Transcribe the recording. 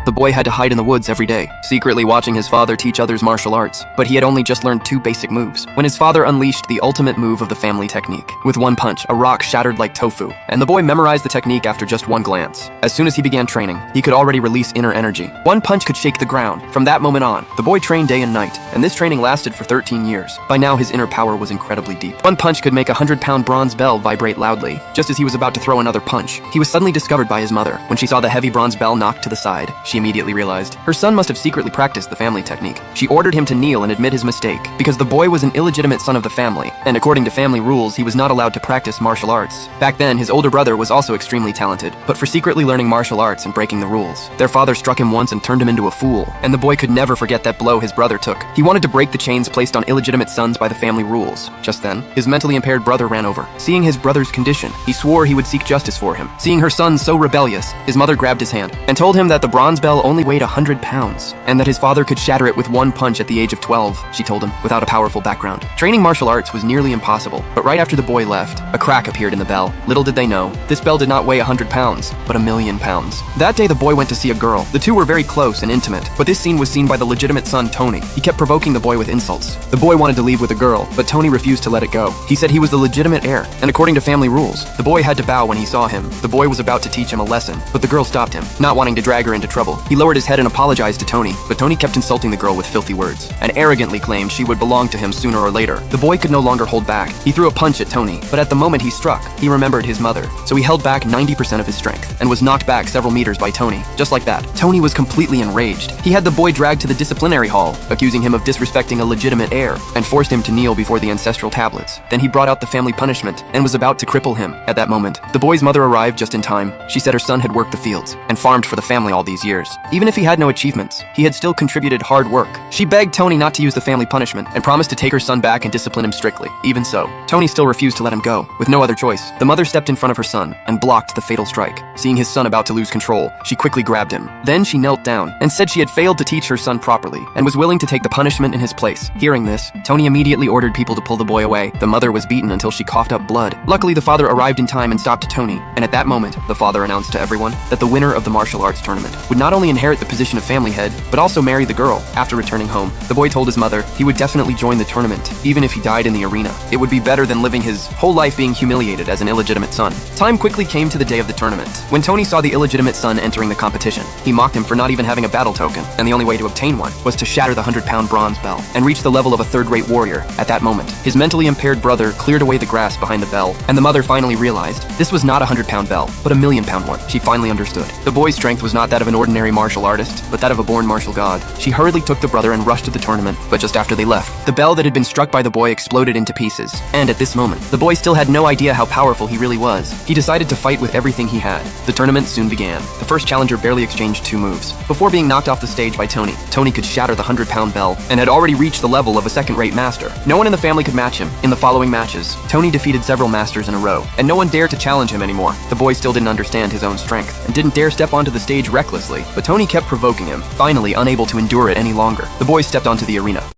The boy had to hide in the woods every day, secretly watching his father teach others martial arts, but he had only just learned 2 basic moves when his father unleashed the ultimate move of the family technique. With one punch, a rock shattered like tofu, and the boy memorized the technique after just one glance. As soon as he began training, he could already release inner energy. One punch could shake the ground. From that moment on, the boy trained day and night, and this training lasted for 13 years. By now, his inner power was incredibly deep. One punch could make a 100-pound bronze bell vibrate loudly. Just as he was about to throw another punch, he was suddenly discovered by his mother. When she saw the heavy bronze bell knocked to the side, she immediately realized her son must have secretly practiced the family technique. She ordered him to kneel and admit his mistake, because the boy was an illegitimate son of the family, and according to family rules, he was not allowed to practice martial arts. Back then, his older brother was also extremely talented, but for secretly learning martial arts and breaking the rules. Their father struck him once and turned him into a fool, and the boy could never forget that blow his brother took. He wanted to break the chains placed on illegitimate sons by the family rules. Just then, his mentally impaired brother ran over. Seeing his brother's condition, he swore he would seek justice for him. Seeing her son so rebellious, his mother grabbed his hand and told him that the bronze bell only weighed 100 pounds, and that his father could shatter it with one punch at the age of 12, she told him, without a powerful background. Training martial arts was nearly impossible, but right after the boy left, a crack appeared in the bell. Little did they know, this bell did not weigh 100 pounds, but 1,000,000 pounds. That day the boy went to see a girl. The two were very close and intimate, but this scene was seen by the legitimate son, Tony. He kept provoking the boy with insults. The boy wanted to leave with the girl, but Tony refused to let it go. He said he was the legitimate heir, and according to family rules, the boy had to bow when he saw him. The boy was about to teach him a lesson, but the girl stopped him, not wanting to drag her into trouble. He lowered his head and apologized to Tony, but Tony kept insulting the girl with filthy words, and arrogantly claimed she would belong to him sooner or later. The boy could no longer hold back. He threw a punch at Tony, but at the moment he struck, he remembered his mother, so he held back 90% of his strength, and was knocked back several meters by Tony. Just like that, Tony was completely enraged. He had the boy dragged to the disciplinary hall, accusing him of disrespecting a legitimate heir, and forced him to kneel before the ancestral tablets. Then he brought out the family punishment, and was about to cripple him. At that moment, the boy's mother arrived just in time. She said her son had worked the fields, and farmed for the family all these years. Even if he had no achievements, he had still contributed hard work. She begged Tony not to use the family punishment, and promised to take her son back and discipline him strictly. Even so, Tony still refused to let him go. With no other choice, the mother stepped in front of her son, and blocked the fatal strike. Seeing his son about to lose control, she quickly grabbed him. Then she knelt down, and said she had failed to teach her son properly, and was willing to take the punishment in his place. Hearing this, Tony immediately ordered people to pull the boy away. The mother was beaten until she coughed up blood. Luckily, the father arrived in time and stopped Tony, and at that moment, the father announced to everyone that the winner of the martial arts tournament would not only inherit the position of family head, but also marry the girl. After returning home, the boy told his mother he would definitely join the tournament, even if he died in the arena. It would be better than living his whole life being humiliated as an illegitimate son. Time quickly came to the day of the tournament. When Tony saw the illegitimate son entering the competition, he mocked him for not even having a battle token, and the only way to obtain one was to shatter the 100-pound bronze bell and reach the level of a third-rate warrior. At that moment, his mentally impaired brother cleared away the grass behind the bell, and the mother finally realized this was not a 100-pound bell, but a 1,000,000-pound one. She finally understood. The boy's strength was not that of an ordinary martial artist, but that of a born martial god. She hurriedly took the brother and rushed to the tournament, but just after they left, the bell that had been struck by the boy exploded into pieces. And at this moment, the boy still had no idea how powerful he really was. He decided to fight with everything he had. The tournament soon began. The first challenger barely exchanged 2 moves before being knocked off the stage by Tony. Tony could shatter the 100-pound bell and had already reached the level of a second-rate master. No one in the family could match him. In the following matches, Tony defeated several masters in a row, and no one dared to challenge him anymore. The boy still didn't understand his own strength and didn't dare step onto the stage recklessly, but Tony kept provoking him. Finally, unable to endure it any longer, the boy stepped onto the arena.